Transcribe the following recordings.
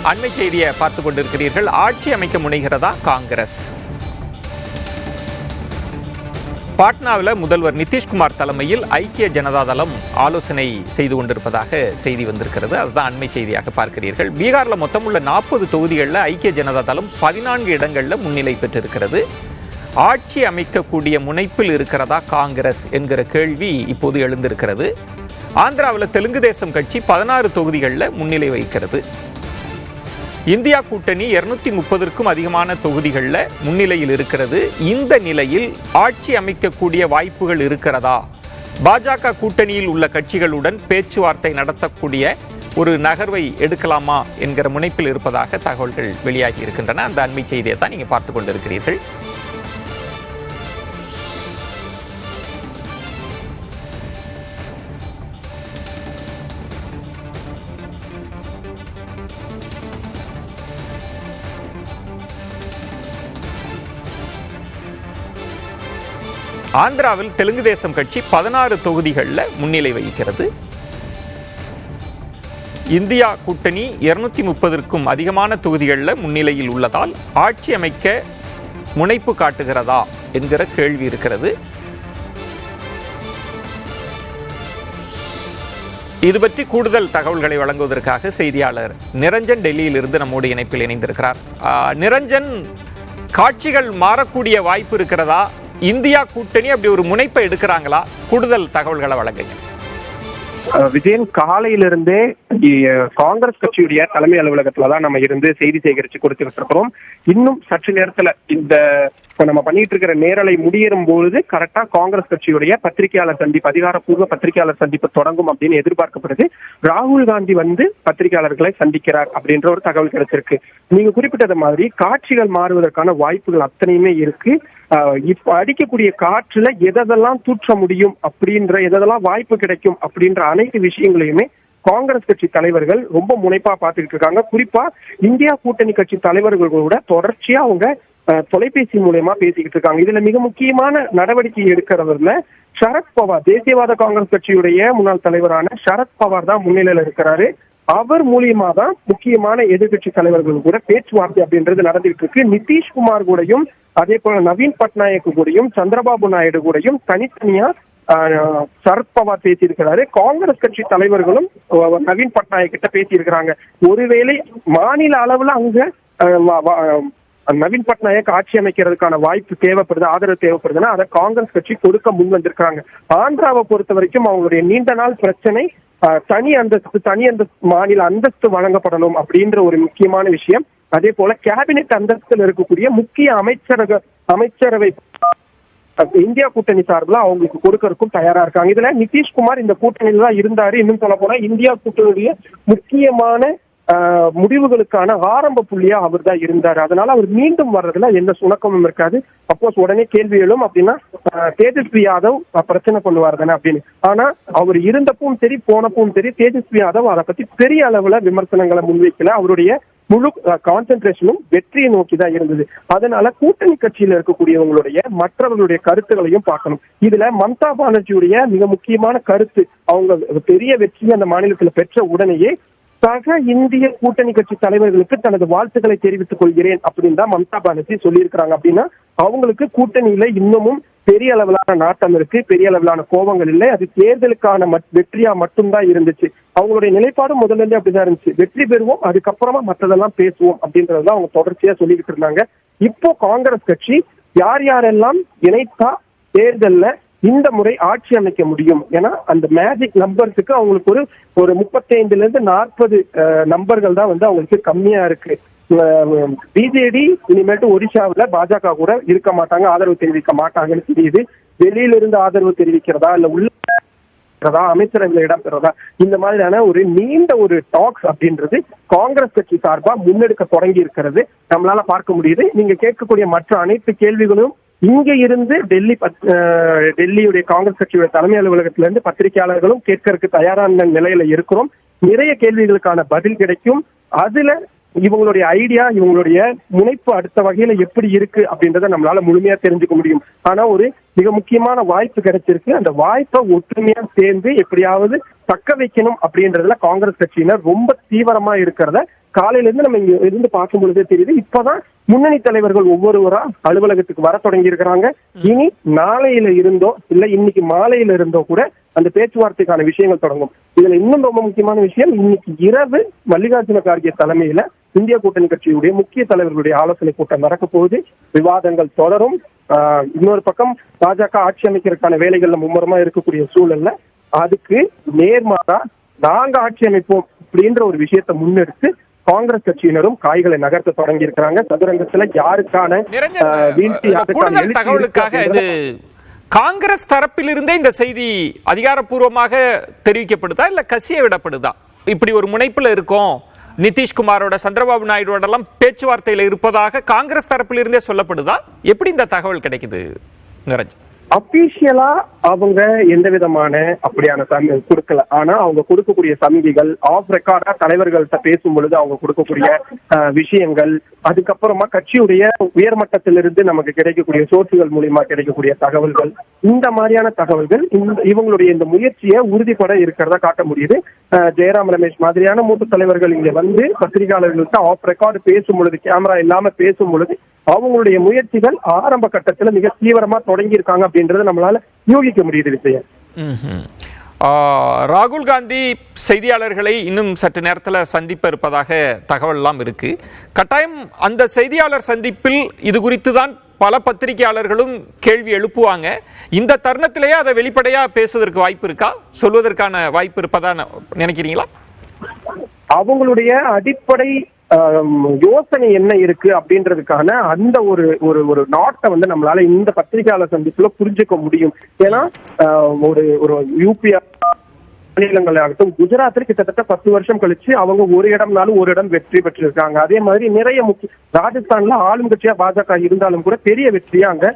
அண்மை செய்தியை பார்த்துக் கொண்டிருக்கிறீர்கள். ஆட்சி அமைக்க முனைகிறதா காங்கிரஸ்? பாட்னாவில் முதல்வர் நிதிஷ்குமார் தலைமையில் ஐக்கிய ஜனதா தளம் ஆலோசனை செய்து கொண்டிருப்பதாக செய்தி வந்திருக்கிறது. அதுதான் அண்மை செய்தியாக பார்க்கிறீர்கள். பீகாரில் மொத்தமுள்ள 40 தொகுதிகளில் ஐக்கிய ஜனதா தளம் 14 இடங்களில் முன்னிலை பெற்றிருக்கிறது. ஆட்சி அமைக்கக்கூடிய முனைப்பில் இருக்கிறதா காங்கிரஸ் என்கிற கேள்வி இப்போது எழுந்திருக்கிறது. ஆந்திராவில் தெலுங்கு தேசம் கட்சி 16 தொகுதிகளில் முன்னிலை வகிக்கிறது. இந்தியா கூட்டணி 230க்கும் அதிகமான தொகுதிகளில் முன்னிலையில் இருக்கிறது. இந்த நிலையில் ஆட்சி அமைக்கக்கூடிய வாய்ப்புகள் இருக்கிறதா? பாஜக கூட்டணியில் உள்ள கட்சிகளுடன் பேச்சுவார்த்தை நடத்தக்கூடிய ஒரு நகர்வை எடுக்கலாமா என்கிற முனைப்பில் இருப்பதாக தகவல்கள் வெளியாகி இருக்கின்றன. அந்த அண்மை செய்தியை தான் நீங்கள் பார்த்துக் கொண்டிருக்கிறீர்கள். ஆந்திராவில் தெலுங்கு தேசம் கட்சி 16 தொகுதிகளில் முன்னிலை வகிக்கிறது. இந்தியா கூட்டணி 230க்கும் அதிகமான தொகுதிகளில் முன்னிலையில் உள்ளதால் ஆட்சி அமைக்க முனைப்பு காட்டுகிறதா என்கிற கேள்வி இருக்கிறது. இது பற்றி கூடுதல் தகவல்களை வழங்குவதற்காக செய்தியாளர் நிரஞ்சன் டெல்லியிலிருந்து நம்மோடு இணைப்பில் இணைந்திருக்கிறார். நிரஞ்சன், காட்சிகள் மாறக்கூடிய வாய்ப்பு இருக்கிறதா? இந்தியா கூட்டணி அப்படி ஒரு முனைப்பை எடுக்கிறாங்களா? கூடுதல் தகவல்களை வழங்குங்க. விஜயன், காலையிலிருந்தே காங்கிரஸ் கட்சியுடைய தலைமை அலுவலகத்துல தான் நம்ம இருந்து செய்தி சேகரிச்சு கொடுத்துட்டு இருக்கிறோம். இன்னும் சற்று நேரத்துல இந்த நம்ம பண்ணிட்டு இருக்கிற நேரலை முடியும் பொழுது கரெக்டா காங்கிரஸ் கட்சியுடைய பத்திரிகையாளர் சந்திப்பு, அதிகாரப்பூர்வ பத்திரிகையாளர் சந்திப்பு தொடங்கும் அப்படின்னு எதிர்பார்க்கப்படுது. ராகுல் காந்தி பத்திரிகையாளர்களை சந்திக்கிறார் அப்படின்ற ஒரு தகவல் கிடைச்சிருக்கு. நீங்க குறிப்பிட்டது மாதிரி காட்சிகள் மாறுவதற்கான வாய்ப்புகள் அத்தனையுமே இருக்கு. இப்ப அடிக்கக்கூடிய காற்றுல எதெல்லாம் தூற்ற முடியும் அப்படின்ற, எதெல்லாம் வாய்ப்பு கிடைக்கும் அப்படின்ற அனைத்து விஷயங்களையுமே காங்கிரஸ் கட்சி தலைவர்கள் ரொம்ப முனைப்பா பார்த்துக்கிட்டு இருக்காங்க. குறிப்பா இந்தியா கூட்டணி கட்சி தலைவர்களோட தொடர்ச்சியா அவங்க தொலைபேசி மூலமா பேசிக்கிட்டு இருக்காங்க. இதுல மிக முக்கியமான நடவடிக்கை எடுக்கிறதுல சரத்பவார், தேசியவாத காங்கிரஸ் கட்சியுடைய முன்னாள் தலைவரான சரத்பவார் தான் முன்னிலையில இருக்கிறாரு. அவர் மூலியமா தான் முக்கியமான எதிர்கட்சி தலைவர்கள் கூட பேச்சுவார்த்தை அப்படின்றது நடந்துகிட்டு இருக்கு. நிதிஷ்குமார் கூடயும் அதே போல நவீன் பட்நாயக் கூடயும் சந்திரபாபு நாயுடு கூடயும் தனித்தனியா சரத்பவார் பேசியிருக்கிறாரு. காங்கிரஸ் கட்சி தலைவர்களும் நவீன் பட்நாயக் கிட்ட பேசியிருக்கிறாங்க. ஒருவேளை மாநில அளவுல அங்க நவீன் பட்நாயக் ஆட்சி அமைக்கிறதுக்கான வாய்ப்பு தேவைப்படுது, ஆதரவு தேவைப்படுதுன்னா அதை காங்கிரஸ் கட்சி கொடுக்க முன் வந்திருக்காங்க. ஆந்திராவை பொறுத்த வரைக்கும் அவங்களுடைய நீண்ட நாள் பிரச்சனை தனி அந்தஸ்து மாநில அந்தஸ்து வழங்கப்படணும் அப்படின்ற ஒரு முக்கியமான விஷயம். அதே போல கேபினெட் அந்தஸ்தில் இருக்கக்கூடிய முக்கிய அமைச்சரவை இந்தியா கூட்டணி சார்பில் அவங்களுக்கு கொடுக்கறதுக்கும் தயாரா இருக்காங்க. இதுல நிதிஷ்குமார் இந்த கூட்டணியில தான் இருந்தாரு. இன்னும் சொல்ல போனா இந்தியா கூட்டணியுடைய முக்கியமான முடிவுகளுக்கான ஆரம்ப புள்ளியா அவர் தான் இருந்தாரு. அதனால அவர் மீண்டும் வர்றதுல எந்த சுணக்கமும் இருக்காது. அப்போஸ் உடனே கேள்வி எழும் அப்படின்னா தேஜஸ்வி யாதவ் பிரச்சனை பண்ணுவார் தானே அப்படின்னு. ஆனா அவர் இருந்தப்பவும் சரி போனப்பவும் சரி தேஜஸ்வி யாதவ் அதை பத்தி பெரிய அளவுல விமர்சனங்களை முன்வைக்கல. அவருடைய முழு கான்சென்ட்ரேஷனும் வெற்றியை நோக்கி தான் இருந்தது. அதனால கூட்டணி கட்சியில இருக்கக்கூடியவங்களுடைய மற்றவர்களுடைய கருத்துக்களையும் பார்க்கணும். இதுல மம்தா பானர்ஜியுடைய மிக முக்கியமான கருத்து, அவங்க பெரிய வெற்றி அந்த மாநிலத்துல பெற்ற உடனேயே சக இந்திய கூட்டணி கட்சி தலைவர்களுக்கு தனது வாழ்த்துக்களை தெரிவித்துக் கொள்கிறேன் அப்படின்னு தான் மம்தா பானர்ஜி சொல்லியிருக்கிறாங்க. அப்படின்னா அவங்களுக்கு கூட்டணியில இன்னமும் பெரிய அளவிலான நாட்டம் இருக்கு, பெரிய அளவிலான கோபங்கள் இல்லை. அது தேர்தலுக்கான வெற்றியா மட்டும்தான் இருந்துச்சு. அவங்களுடைய நிலைப்பாடு முதல்ல இருந்தே அப்படிதான் இருந்துச்சு. வெற்றி பெறுவோம், அதுக்கப்புறமா மற்றதெல்லாம் பேசுவோம் அப்படின்றதான் அவங்க தொடர்ச்சியா சொல்லிக்கிட்டு இருந்தாங்க. இப்போ காங்கிரஸ் கட்சி யார் யாரெல்லாம் இணைத்தா தேர்தல்ல இந்த முறை ஆட்சி அமைக்க முடியும், ஏன்னா அந்த மேஜிக் நம்பர்ஸுக்கு அவங்களுக்கு ஒரு 35 ல இருந்து 40 நம்பர்கள் தான் அவங்களுக்கு கம்மியா இருக்கு. பிஜேடி இனிமேட்டு ஒடிஷாவில் பாஜக கூட இருக்க மாட்டாங்க, ஆதரவு தெரிவிக்க மாட்டாங்கன்னு தெரியுது. வெளியில இருந்து ஆதரவு தெரிவிக்கிறதா இல்ல உள்ள அமைச்சரவையில் இடம் பெறதா, இந்த மாதிரியான ஒரு நீண்ட ஒரு டாக்ஸ் அப்படின்றது காங்கிரஸ் கட்சி சார்பா முன்னெடுக்க தொடங்கி இருக்கிறது நம்மளால பார்க்க முடியுது. நீங்க கேட்கக்கூடிய மற்ற அனைத்து கேள்விகளும் இங்க இருந்து டெல்லியுடைய காங்கிரஸ் கட்சியுடைய தலைமை அலுவலகத்தில இருந்து பத்திரிகையாளர்களும் கேட்கறதுக்கு தயாரான நிலையில இருக்கிறோம். நிறைய கேள்விகளுக்கான பதில் கிடைக்கும். அதுல இவங்களுடைய ஐடியா, இவங்களுடைய முனைப்பு அடுத்த வகையில எப்படி இருக்கு அப்படின்றத நம்மளால முழுமையா தெரிஞ்சுக்க முடியும். ஆனா ஒரு மிக முக்கியமான வாய்ப்பு கிடைச்சிருக்கு. அந்த வாய்ப்பை ஒற்றுமையா சேர்ந்து எப்படியாவது தக்க வைக்கணும் அப்படின்றதுல காங்கிரஸ் கட்சியினர் ரொம்ப தீவிரமா இருக்கிறத காலையில இருந்து நம்ம இங்க இருந்து பார்க்கும் பொழுதே தெரியுது. இப்பதான் முன்னணி தலைவர்கள் ஒவ்வொருவரா அலுவலகத்துக்கு வர தொடங்கி இருக்கிறாங்க. இனி நாளையில இருந்தோ இல்ல இன்னைக்கு மாலையில இருந்தோ கூட அந்த பேச்சுவார்த்தைக்கான விஷயங்கள் தொடங்கும். இதுல இன்னும் ரொம்ப முக்கியமான விஷயம், இன்னைக்கு இரவு மல்லிகார்ஜுன கார்கே தலைமையில இந்திய கூட்டணி கட்சியுடைய முக்கிய தலைவர்களுடைய ஆலோசனை கூட்டம் நடக்க போகுது. விவாதங்கள் தொடரும். இன்னொரு பக்கம் பாஜக ஆட்சி அமைக்கிறதுக்கான வேலைகள்ல மும்முரமா இருக்கக்கூடிய சூழல்ல அதுக்கு நேர்மாறா நாங்க ஆட்சி அமைப்போம் அப்படின்ற ஒரு விஷயத்தை முன்னெடுத்து காங்கிரஸ் கட்சியினரும் காய்களை நகர்த்த தொடங்கி இருக்கிறாங்க. சதுரங்கத்துல யாருக்கான வீழ்ச்சி, தகவலுக்காக இது காங்கிரஸ் தரப்பிலிருந்தே இந்த செய்தி அதிகாரப்பூர்வமாக தெரிவிக்கப்படுதா இல்ல கசிய விடப்படுதா? இப்படி ஒரு முனைப்புல இருக்கும், நிதிஷ்குமாரோட சந்திரபாபு நாயுடுவோட எல்லாம் பேச்சுவார்த்தையில இருப்பதாக காங்கிரஸ் தரப்பிலிருந்தே சொல்லப்படுதா? எப்படி இந்த தகவல் கிடைக்குது நிரஞ்சன்? அபிஷியலா அவங்க எந்த விதமான அப்படியான கொடுக்கல. ஆனா அவங்க கொடுக்கக்கூடிய சமிகைகள், ஆஃப் ரெக்கார்டா தலைவர்கள்ட்ட பேசும் பொழுது அவங்க கொடுக்கக்கூடிய விஷயங்கள், அதுக்கப்புறமா கட்சியுடைய உயர்மட்டத்திலிருந்து நமக்கு கிடைக்கக்கூடிய சோர்ஸுகள் மூலியமா கிடைக்கக்கூடிய தகவல்கள், இந்த மாதிரியான தகவல்கள் இவங்களுடைய இந்த முயற்சியை உறுதிப்பட இருக்கிறதா காட்ட முடியுது. ஜெயராம் ரமேஷ் மாதிரியான மூத்த தலைவர்கள் இங்க வந்து பத்திரிகையாளர்களுக்கு ஆஃப் ரெக்கார்டு பேசும் பொழுது, கேமரா இல்லாம பேசும் பொழுது அவங்களுடைய முயற்சிகள் ஆரம்ப கட்டத்துல மிக தீவிரமா தொடங்கி இருக்காங்க அப்படின்றத நம்மளால யூகிக்க முடியுது. விஷயம் ராகுல் காந்தி செய்தியாளர்களை இன்னும் சற்று நேரத்தில் சந்திப்ப இருப்பதாக தகவல் எல்லாம் இருக்கு. கட்டாயம் அந்த செய்தியாளர் சந்திப்பில் இது குறித்து தான் பல பத்திரிகையாளர்களும் கேள்வி எழுப்புவாங்க. இந்த தருணத்திலேயே அதை வெளிப்படையா பேசுவதற்கு வாய்ப்பு இருக்கா, சொல்வதற்கான வாய்ப்பு இருப்பதா நினைக்கிறீங்களா? அவங்களுடைய அடிப்படை யோசனை என்ன இருக்கு அப்படின்றதுக்கான அந்த ஒரு நாட்டை வந்து நம்மளால இந்த பத்திரிகையாளர் சந்திப்புல புரிஞ்சுக்க முடியும். ஏன்னா ஒரு யூபி மாநிலங்களாகட்டும், குஜராத்தில் கிட்டத்தட்ட 10 வருஷம் கழிச்சு அவங்க ஒரு இடம்னாலும் ஒரு இடம் வெற்றி பெற்றிருக்காங்க. அதே மாதிரி நிறைய ராஜஸ்தான்ல ஆளும் கட்சியா பாஜக இருந்தாலும் கூட பெரிய வெற்றியா அங்க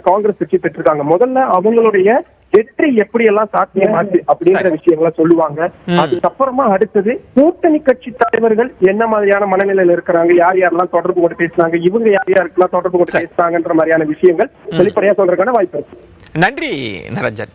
காங்கிரஸ் கட்சி பெற்றிருக்காங்க. முதல்ல அவங்களுடைய வெற்றி எப்படி எல்லாம் சாத்தியமாச்சு அப்படின்ற விஷயங்களை சொல்லுவாங்க. அதுக்கப்புறமா அடுத்தது கூட்டணி கட்சி தலைவர்கள் என்ன மாதிரியான மனநிலையில இருக்கிறாங்க, யார் யாரெல்லாம் தொடர்பு கொண்டு பேசுறாங்க, இவங்க யார் யாருக்கெல்லாம் தொடர்பு கொண்டு பேசுறாங்கன்ற மாதிரியான விஷயங்கள் வெளிப்படையா சொல்றதுக்கான வாய்ப்பு இருக்கு. நன்றி நிரஞ்சன்.